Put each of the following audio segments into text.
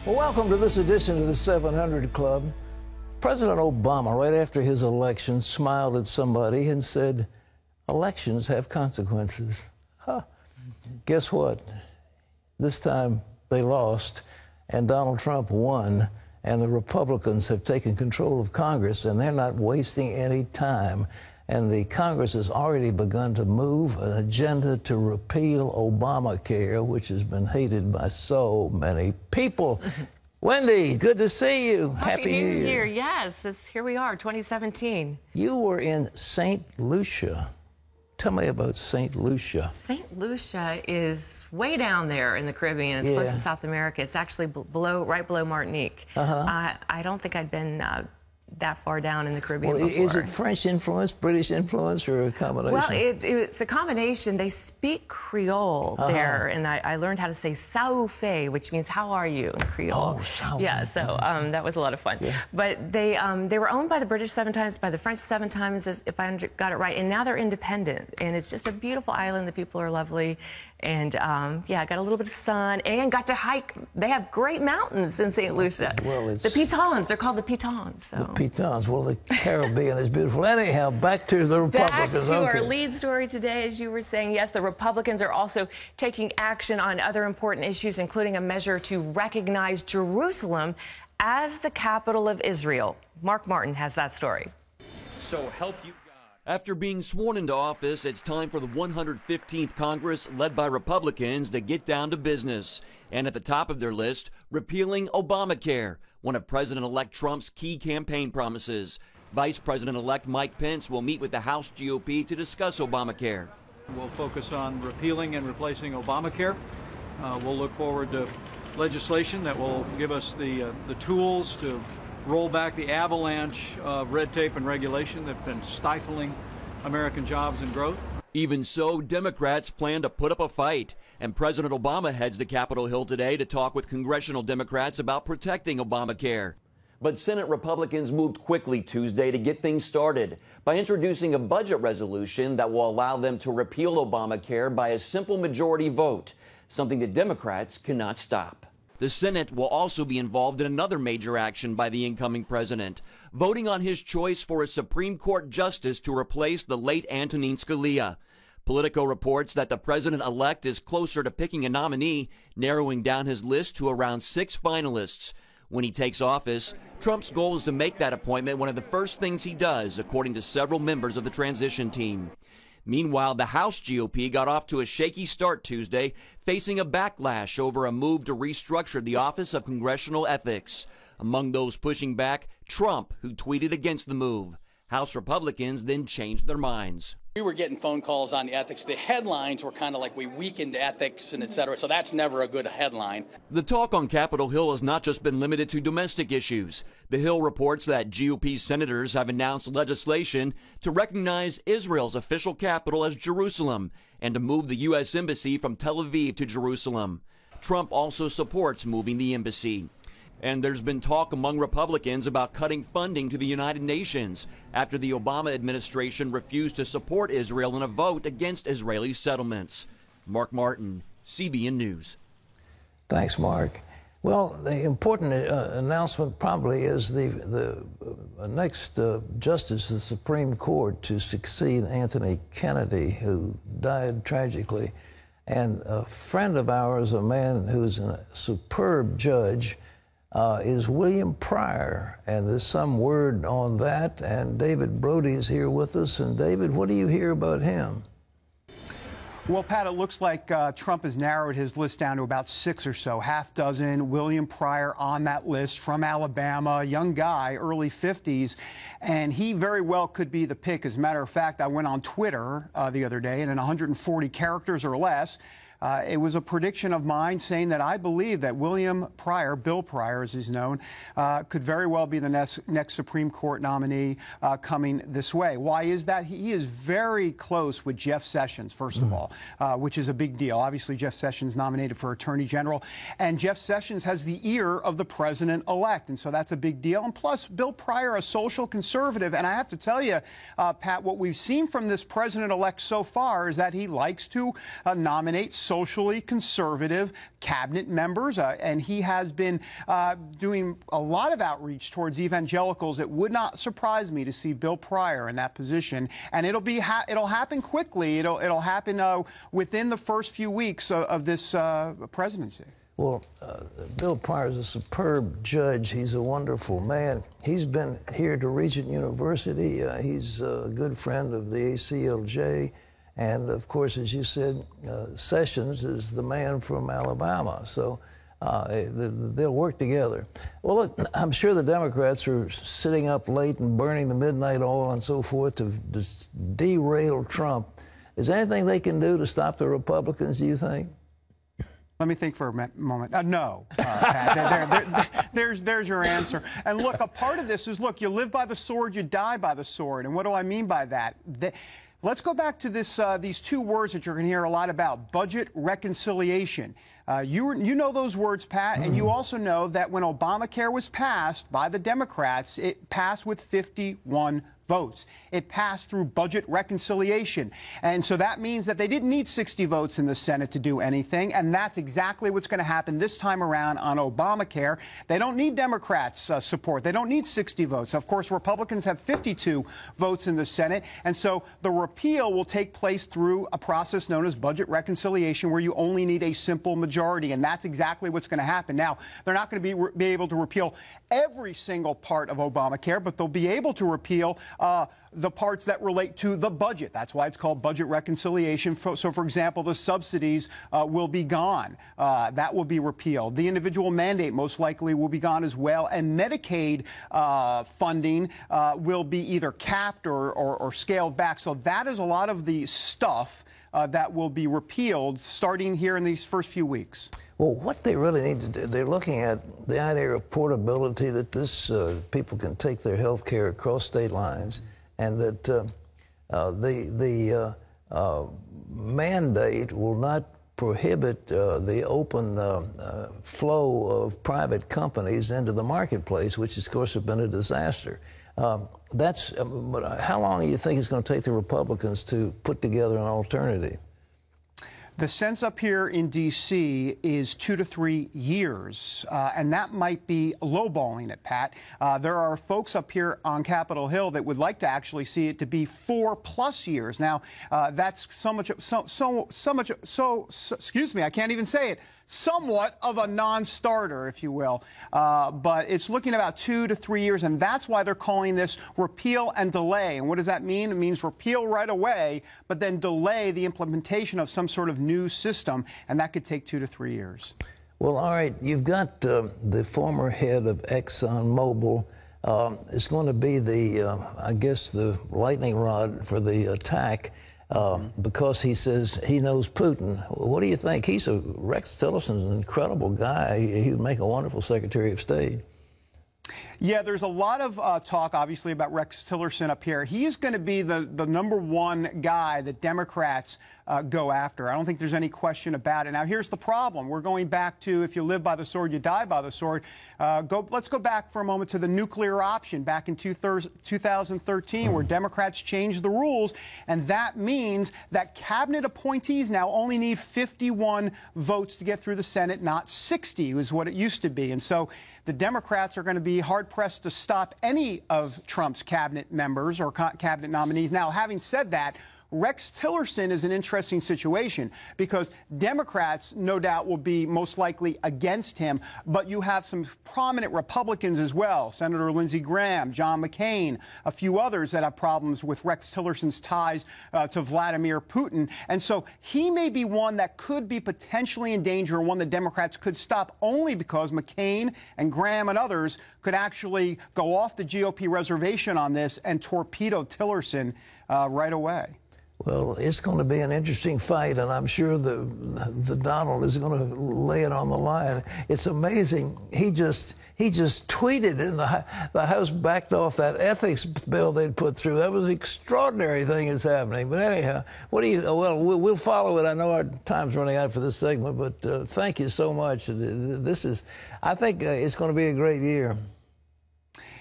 Well, welcome to this edition of the 700 Club. President Obama, right after his election, smiled at somebody and said, elections have consequences. Huh. Guess what? This time they lost, and Donald Trump won, and the Republicans have taken control of Congress, and they're not wasting any time. And the Congress has already begun to move an agenda to repeal Obamacare, which has been hated by so many people. Wendy, good to see you. Happy New Year. Yes, here we are, 2017. You were in St. Lucia. Tell me about St. Lucia. St. Lucia is way down there in the Caribbean. It's close to South America. It's actually right below Martinique. I don't think I'd been that far down in the Caribbean before. Is it French influence, British influence, or a combination? Well, it's a combination. They speak Creole there, and I learned how to say "sao fe," which means "how are you" in Creole. Oh, sao fe. Yeah, so that was a lot of fun. Yeah. But they were owned by the British 7 times, by the French 7 times, if I got it right, and now they're independent. And it's just a beautiful island. The people are lovely. And, yeah, I got a little bit of sun and got to hike. They have great mountains in St. Lucia. Well, the Pitons. They're called the Pitons. So. The Pitons. Well, the Caribbean is beautiful. Anyhow, back to the Republicans. Back to our lead story today, as you were saying. Yes, the Republicans are also taking action on other important issues, including a measure to recognize Jerusalem as the capital of Israel. Mark Martin has that story. So help you. After being sworn into office, it's time for the 115th Congress, led by Republicans, to get down to business. And at the top of their list, repealing Obamacare, one of President-elect Trump's key campaign promises. Vice President-elect Mike Pence will meet with the House GOP to discuss Obamacare. We'll focus on repealing and replacing Obamacare. We'll look forward to legislation that will give us the tools to roll back the avalanche of red tape and regulation that have been stifling American jobs and growth. Even so, Democrats plan to put up a fight, and President Obama heads to Capitol Hill today to talk with congressional Democrats about protecting Obamacare. But Senate Republicans moved quickly Tuesday to get things started by introducing a budget resolution that will allow them to repeal Obamacare by a simple majority vote, something that Democrats cannot stop. The Senate will also be involved in another major action by the incoming president, voting on his choice for a Supreme Court justice to replace the late Antonin Scalia. Politico reports that the president-elect is closer to picking a nominee, narrowing down his list to around 6 finalists. When he takes office, Trump's goal is to make that appointment one of the first things he does, according to several members of the transition team. Meanwhile, the House GOP got off to a shaky start Tuesday, facing a backlash over a move to restructure the Office of Congressional Ethics. Among those pushing back, Trump, who tweeted against the move. House Republicans then changed their minds. We were getting phone calls on the ethics. The headlines were kind of like we weakened ethics and et cetera, so that's never a good headline. The talk on Capitol Hill has not just been limited to domestic issues. The Hill reports that GOP senators have announced legislation to recognize Israel's official capital as Jerusalem and to move the U.S. Embassy from Tel Aviv to Jerusalem. Trump also supports moving the embassy. And there's been talk among Republicans about cutting funding to the United Nations after the Obama administration refused to support Israel in a vote against Israeli settlements. Mark Martin, CBN News. Thanks, Mark. Well, the important announcement probably is the next justice of the Supreme Court to succeed Anthony Kennedy, who died tragically. And a friend of ours, a man who's a superb judge, is William Pryor, and there's some word on that, and David Brody's here with us. And David, what do you hear about him? Well, Pat, it looks like Trump has narrowed his list down to about 6 or so, half dozen. William Pryor on that list from Alabama, young guy, early 50s, and he very well could be the pick. As a matter of fact, I went on Twitter the other day, and in 140 characters or less, it was a prediction of mine saying that I believe that William Pryor, Bill Pryor as he's known, could very well be the next Supreme Court nominee coming this way. Why is that? He is very close with Jeff Sessions, first of all, which is a big deal. Obviously, Jeff Sessions nominated for Attorney General, and Jeff Sessions has the ear of the president-elect, and so that's a big deal. And plus, Bill Pryor, a social conservative, and I have to tell you, Pat, what we've seen from this president-elect so far is that he likes to nominate socially conservative cabinet members, and he has been doing a lot of outreach towards evangelicals. It would not surprise me to see Bill Pryor in that position, and it'll happen quickly. It'll happen within the first few weeks of this presidency. Well, Bill Pryor is a superb judge. He's a wonderful man. He's been here to Regent University. He's a good friend of the ACLJ. And, of course, as you said, Sessions is the man from Alabama. So they'll work together. Well, look, I'm sure the Democrats are sitting up late and burning the midnight oil and so forth to derail Trump. Is there anything they can do to stop the Republicans, do you think? Let me think for a moment. No, Pat. There's your answer. And look, a part of this is, look, you live by the sword, you die by the sword. And what do I mean by that? Let's go back to these two words that you're going to hear a lot about: budget reconciliation. You know those words, Pat, and you also know that when Obamacare was passed by the Democrats, it passed with 51 votes. It passed through budget reconciliation. And so that means that they didn't need 60 votes in the Senate to do anything, and that's exactly what's going to happen this time around on Obamacare. They don't need Democrats' support. They don't need 60 votes. Of course, Republicans have 52 votes in the Senate, and so the repeal will take place through a process known as budget reconciliation, where you only need a simple majority, and that's exactly what's going to happen. Now, they're not going to be able to repeal every single part of Obamacare, but they'll be able to repeal the parts that relate to the budget. That's why it's called budget reconciliation. So, for example, the subsidies will be gone. That will be repealed. The individual mandate most likely will be gone as well. And Medicaid funding will be either capped or scaled back. So that is a lot of the stuff that will be repealed starting here in these first few weeks. Well, what they really need to do, they're looking at the idea of portability, that people can take their health care across state lines, and that the mandate will not prohibit the open flow of private companies into the marketplace, which, of course, has been a disaster. How long do you think it's going to take the Republicans to put together an alternative? The sense up here in D.C. is 2 to 3 years, and that might be lowballing it, Pat. There are folks up here on Capitol Hill that would like to actually see it to be 4+ years. Now, that's excuse me, I can't even say it. Somewhat of a non-starter, if you will. But it's looking about 2 to 3 years, and that's why they're calling this repeal and delay. And what does that mean? It means repeal right away, but then delay the implementation of some sort of new system, and that could take 2 to 3 years. Well, all right, you've got the former head of ExxonMobil. It's going to be I guess, the lightning rod for the attack. Because he says he knows Putin. What do you think? Rex Tillerson's an incredible guy. He would make a wonderful Secretary of State. Yeah, there's a lot of talk, obviously, about Rex Tillerson up here. He is going to be the #1 guy that Democrats go after. I don't think there's any question about it. Now, here's the problem. We're going back to, if you live by the sword, you die by the sword. Let's go back for a moment to the nuclear option back in 2013, where Democrats changed the rules, and that means that cabinet appointees now only need 51 votes to get through the Senate, not 60, is what it used to be. And so the Democrats are going to be hard-pressed to stop any of Trump's cabinet members or cabinet nominees. Now, having said that, Rex Tillerson is an interesting situation because Democrats, no doubt, will be most likely against him, but you have some prominent Republicans as well, Senator Lindsey Graham, John McCain, a few others that have problems with Rex Tillerson's ties to Vladimir Putin. And so he may be one that could be potentially in danger, and one the Democrats could stop only because McCain and Graham and others could actually go off the GOP reservation on this and torpedo Tillerson right away. Well, it's going to be an interesting fight, and I'm sure the Donald is going to lay it on the line. It's amazing. He just tweeted in the House backed off that ethics bill they'd put through. That was an extraordinary thing that's happening. But anyhow, we'll follow it. I know our time's running out for this segment, but thank you so much. I think it's going to be a great year.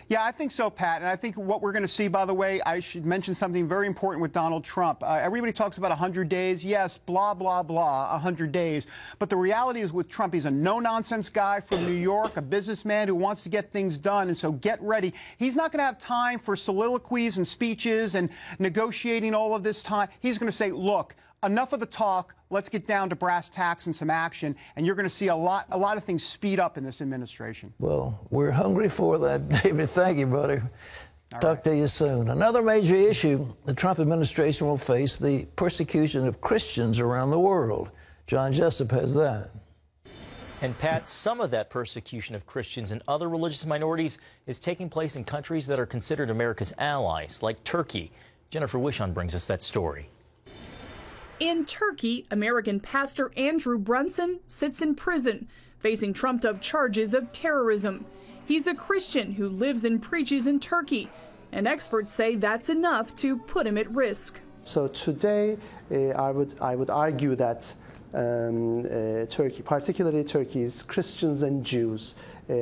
Yeah, I think so, Pat. And I think what we're going to see, by the way, I should mention something very important with Donald Trump. Everybody talks about 100 days. Yes, blah, blah, blah, 100 days. But the reality is with Trump, he's a no-nonsense guy from New York, a businessman who wants to get things done. And so get ready. He's not going to have time for soliloquies and speeches and negotiating all of this time. He's going to say, look, enough of the talk. Let's get down to brass tacks and some action. And you're going to see a lot of things speed up in this administration. Well, we're hungry for that, David. Thank you, brother. Talk to you soon. Another major issue the Trump administration will face, the persecution of Christians around the world. John Jessup has that. And Pat, some of that persecution of Christians and other religious minorities is taking place in countries that are considered America's allies, like Turkey. Jennifer Wishon brings us that story. In Turkey, American pastor Andrew Brunson sits in prison, facing trumped-up charges of terrorism. He's a Christian who lives and preaches in Turkey, and experts say that's enough to put him at risk. So today, I would argue that Turkey, particularly Turkey's Christians and Jews,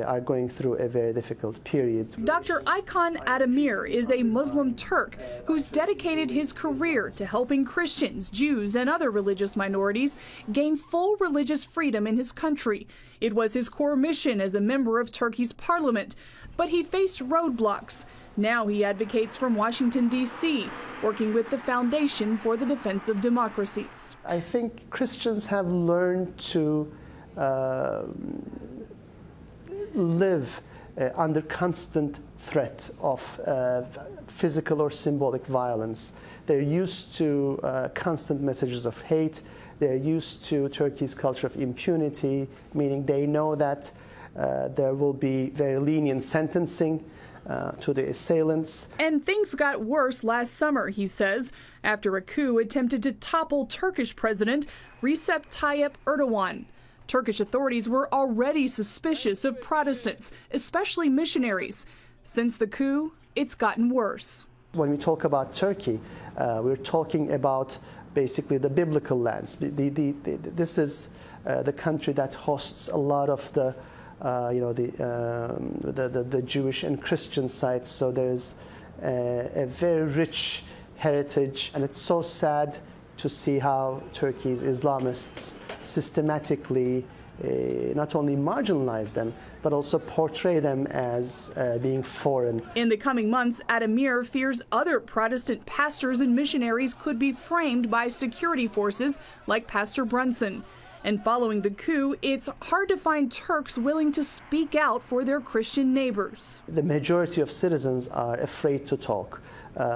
are going through a very difficult period. Dr. Aykan Ademir is a Muslim Turk who's dedicated his career to helping Christians, Jews, and other religious minorities gain full religious freedom in his country. It was his core mission as a member of Turkey's parliament, but he faced roadblocks. Now he advocates from Washington, D.C., working with the Foundation for the Defense of Democracies. I think Christians have learned to live under constant threat of physical or symbolic violence. They're used to constant messages of hate. They're used to Turkey's culture of impunity, meaning they know that there will be very lenient sentencing to the assailants. And things got worse last summer, he says, after a coup attempted to topple Turkish President Recep Tayyip Erdogan. Turkish authorities were already suspicious of Protestants, especially missionaries. Since the coup, it's gotten worse. When we talk about Turkey, we're talking about basically the biblical lands. This is the country that hosts a lot of the Jewish and Christian sites. So there's a very rich heritage, and it's so sad to see how Turkey's Islamists systematically not only marginalize them, but also portray them as being foreign. In the coming months, Ademir fears other Protestant pastors and missionaries could be framed by security forces like Pastor Brunson. And following the coup, it's hard to find Turks willing to speak out for their Christian neighbors. The majority of citizens are afraid to talk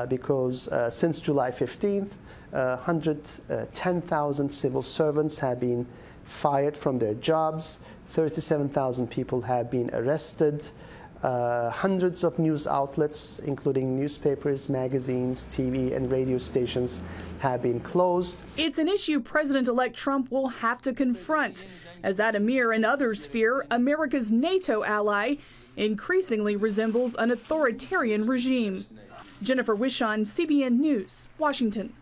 because since July 15th, 110,000 civil servants have been fired from their jobs, 37,000 people have been arrested, hundreds of news outlets, including newspapers, magazines, TV, and radio stations, have been closed. It's an issue President-elect Trump will have to confront, as Ademir and others fear America's NATO ally increasingly resembles an authoritarian regime. Jennifer Wishon, CBN News, Washington.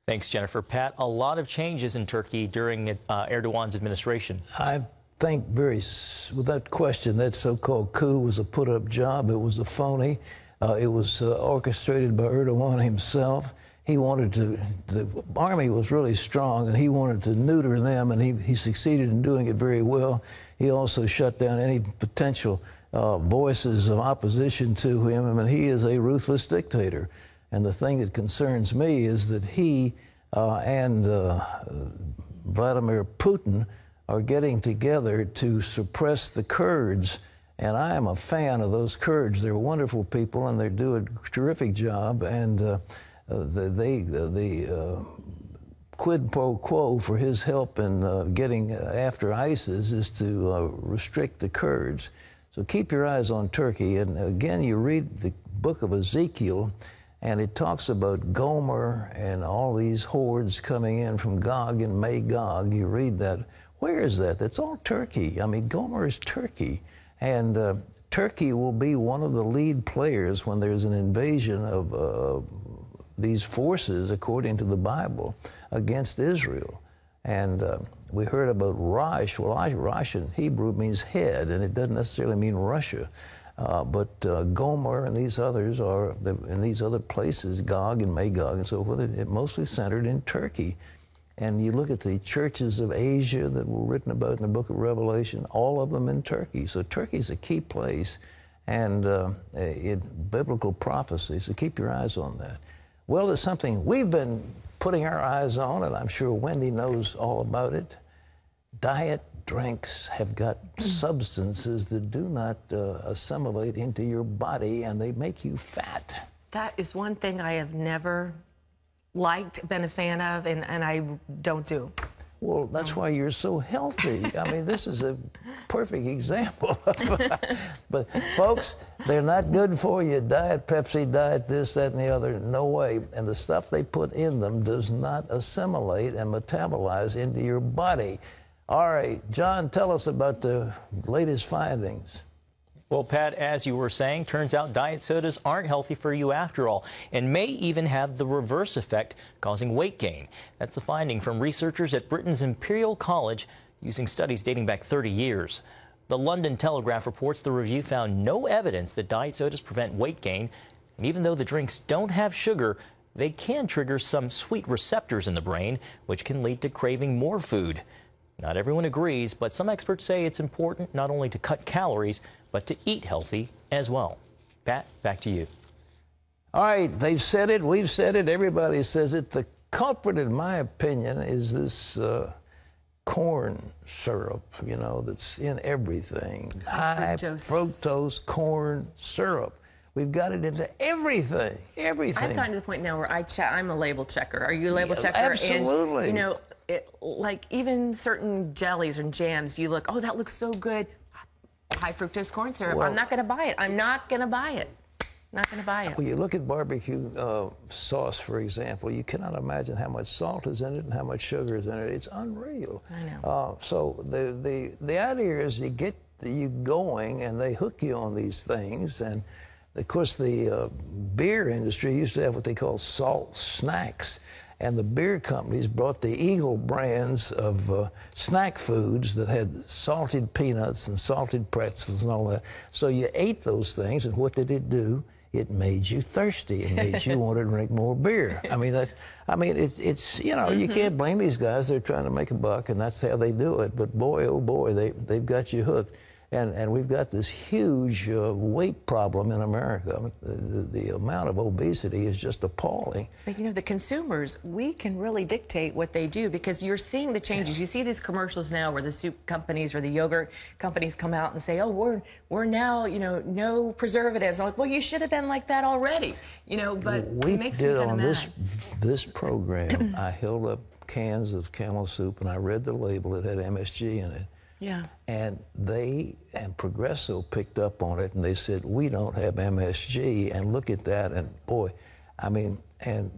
Thanks, Jennifer. Pat, a lot of changes in Turkey during Erdogan's administration. I think without question, that so-called coup was a put-up job. It was a phony. It was orchestrated by Erdogan himself. He wanted to, the army was really strong, and he wanted to neuter them, and he succeeded in doing it very well. He also shut down any potential voices of opposition to him. I mean, he is a ruthless dictator. And the thing that concerns me is that he and Vladimir Putin are getting together to suppress the Kurds. And I am a fan of those Kurds. They're wonderful people, and they do a terrific job. And the quid pro quo for his help in getting after ISIS is to restrict the Kurds. So keep your eyes on Turkey. And again, you read the book of Ezekiel, and it talks about Gomer and all these hordes coming in from Gog and Magog. You read that. Where is that? That's all Turkey. I mean, Gomer is Turkey. And Turkey will be one of the lead players when there's an invasion of these forces, according to the Bible, against Israel. And we heard about Rosh. Well, Rosh in Hebrew means head, and it doesn't necessarily mean Russia. But Gomer and these others in these other places, Gog and Magog and so forth, it mostly centered in Turkey. And you look at the churches of Asia that were written about in the book of Revelation, all of them in Turkey. So Turkey's a key place and in biblical prophecy, so keep your eyes on that. Well, there's something we've been putting our eyes on, and I'm sure Wendy knows all about it. Diet drinks have got substances that do not assimilate into your body, and they make you fat. That is one thing I have never liked, been a fan of, and I don't do. Well, that's why you're so healthy. I mean, this is a perfect example. But, folks, they're not good for you. Diet Pepsi, diet this, that, and the other. No way. And the stuff they put in them does not assimilate and metabolize into your body. All right, John, tell us about the latest findings. Well, Pat, as you were saying, turns out diet sodas aren't healthy for you after all, and may even have the reverse effect, causing weight gain. That's the finding from researchers at Britain's Imperial College using studies dating back 30 years. The London Telegraph reports the review found no evidence that diet sodas prevent weight gain, and even though the drinks don't have sugar, they can trigger some sweet receptors in the brain, which can lead to craving more food. Not everyone agrees, but some experts say it's important not only to cut calories, but to eat healthy as well. Pat, back to you. All right, they've said it, we've said it, everybody says it. The culprit, in my opinion, is this corn syrup, you know, that's in everything. High fructose corn syrup. We've got it into everything, everything. I've gotten to the point now where I'm a label checker. Are you a label checker? Absolutely. And, you know, like even certain jellies and jams, you look, oh, that looks so good. High fructose corn syrup. Well, I'm not going to buy it. I'm not going to buy it. Not going to buy it. Well, you look at barbecue sauce, for example, you cannot imagine how much salt is in it and how much sugar is in it. It's unreal. I know. So the idea is you get you going and they hook you on these things. And, of course, the beer industry used to have what they call salt snacks. And the beer companies brought the Eagle brands of snack foods that had salted peanuts and salted pretzels and all that. So you ate those things, and what did it do? It made you thirsty. It made you want to drink more beer. I mean, it's you know, you can't blame these guys. They're trying to make a buck, and that's how they do it. But boy, oh boy, they've got you hooked. And we've got this huge weight problem in America. The amount of obesity is just appalling. But, you know, the consumers, we can really dictate what they do because you're seeing the changes. You see these commercials now where the soup companies or the yogurt companies come out and say, oh, we're now, you know, no preservatives. I'm like, well, you should have been like that already. You know, but it makes me kind of mad. This program, I held up cans of Camel soup and I read the label. It had MSG in it. Yeah. And Progresso picked up on it, and they said, we don't have MSG, and look at that, and boy, I mean, and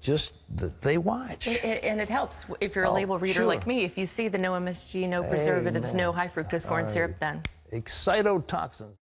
just they watch. And it helps if you're a label reader like me. If you see the no MSG, no preservatives, no high fructose corn syrup, then. Excitotoxins.